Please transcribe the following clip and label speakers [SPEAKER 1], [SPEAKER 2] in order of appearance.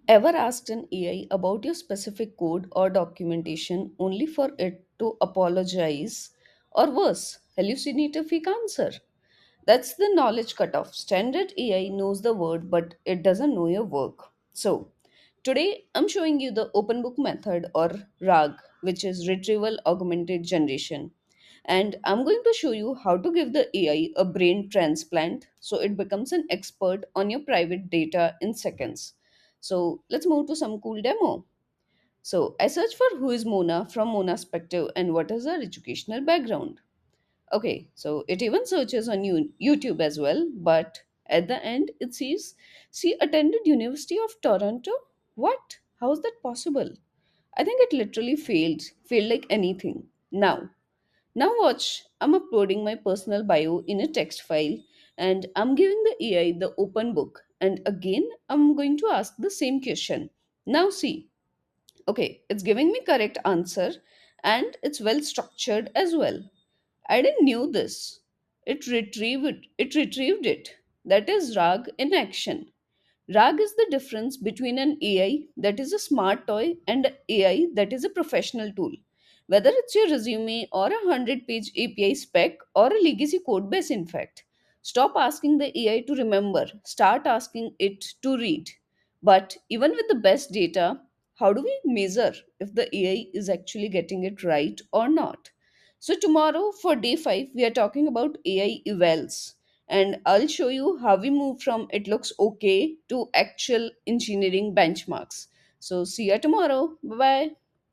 [SPEAKER 1] Ever asked an AI about your specific code or documentation only for it to apologize or worse, hallucinate a fake answer? That's the knowledge cutoff. Standard AI knows the word, but it doesn't know your work. So, today I'm showing you the open book method or RAG, which is Retrieval Augmented Generation. And I'm going to show you how to give the AI a brain transplant so it becomes an expert on your private data in seconds. So, let's move to some cool demo. So, I search for who is Mona from MonaSpective and what is her educational background. Okay, so it even searches on YouTube as well, but at the end it says she attended University of Toronto. What? How is that possible? I think it literally failed like anything. Now watch. I'm uploading my personal bio in a text file, and I'm giving the AI the open book. And again, I'm going to ask the same question. Now see. Okay, it's giving me correct answer, and it's well structured as well. I didn't knew this. It retrieved it. That is RAG in action. RAG is the difference between an AI that is a smart toy and an AI that is a professional tool. Whether it's your resume or a 100-page API spec or a legacy code base, in fact. Stop asking the AI to remember, start asking it to read. But even with the best data, how do we measure if the AI is actually getting it right or not? So, tomorrow for day 5, we are talking about AI evals, and I'll show you how we move from it looks okay to actual engineering benchmarks. So, see you tomorrow. Bye bye.